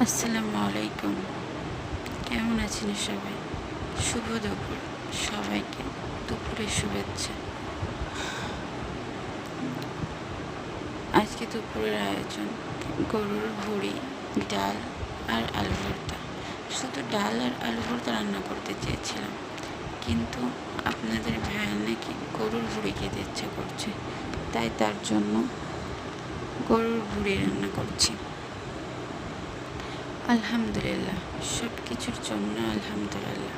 আসসালামু আলাইকুম। কেমন আছেন সবাই? শুভ দুপুর সবাইকে, দুপুরের শুভেচ্ছা। আজকে দুপুরের আয়োজন গরুর ভুঁড়ি, ডাল আর আলু ভর্তা। শুধু ডাল আর আলু ভর্তা রান্না করতে চেয়েছিলাম, কিন্তু আপনাদের ভাইয়ের নাকি গরুর ভুঁড়ি খেতে ইচ্ছা করছে, তাই তার জন্য গরুর ভুঁড়ি রান্না করছি। আলহামদুলিল্লাহ, সব কিছুর জন্য আলহামদুলিল্লাহ।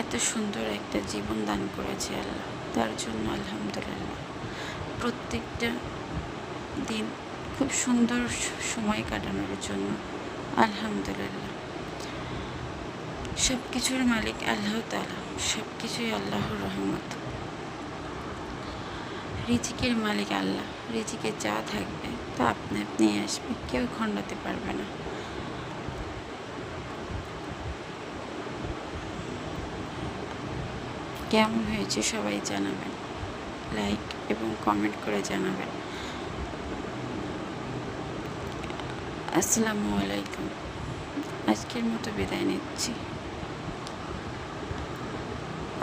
এত সুন্দর একটা জীবন দান করেছে আল্লাহ, তার জন্য আলহামদুলিল্লাহ। প্রত্যেকটা দিন খুব সুন্দর সময় কাটানোর জন্য আলহামদুলিল্লাহ। সব কিছুর মালিক আল্লাহ তাআলা, সব কিছুই আল্লাহর রহমত। রিজিকের মালিক আল্লাহ, রিজিকে যা থাকবে তা আপনি আপনি আসবে, কেউ খণ্ডাতে পারবে না। কেমন হয়েছে সবাই জানাবেন, লাইক এবং কমেন্ট করে জানাবেন। আসসালামু আলাইকুম। আজকের মতো বিদায় নিচ্ছি।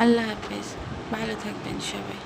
আল্লাহ হাফেজ, ভালো থাকবেন সবাই।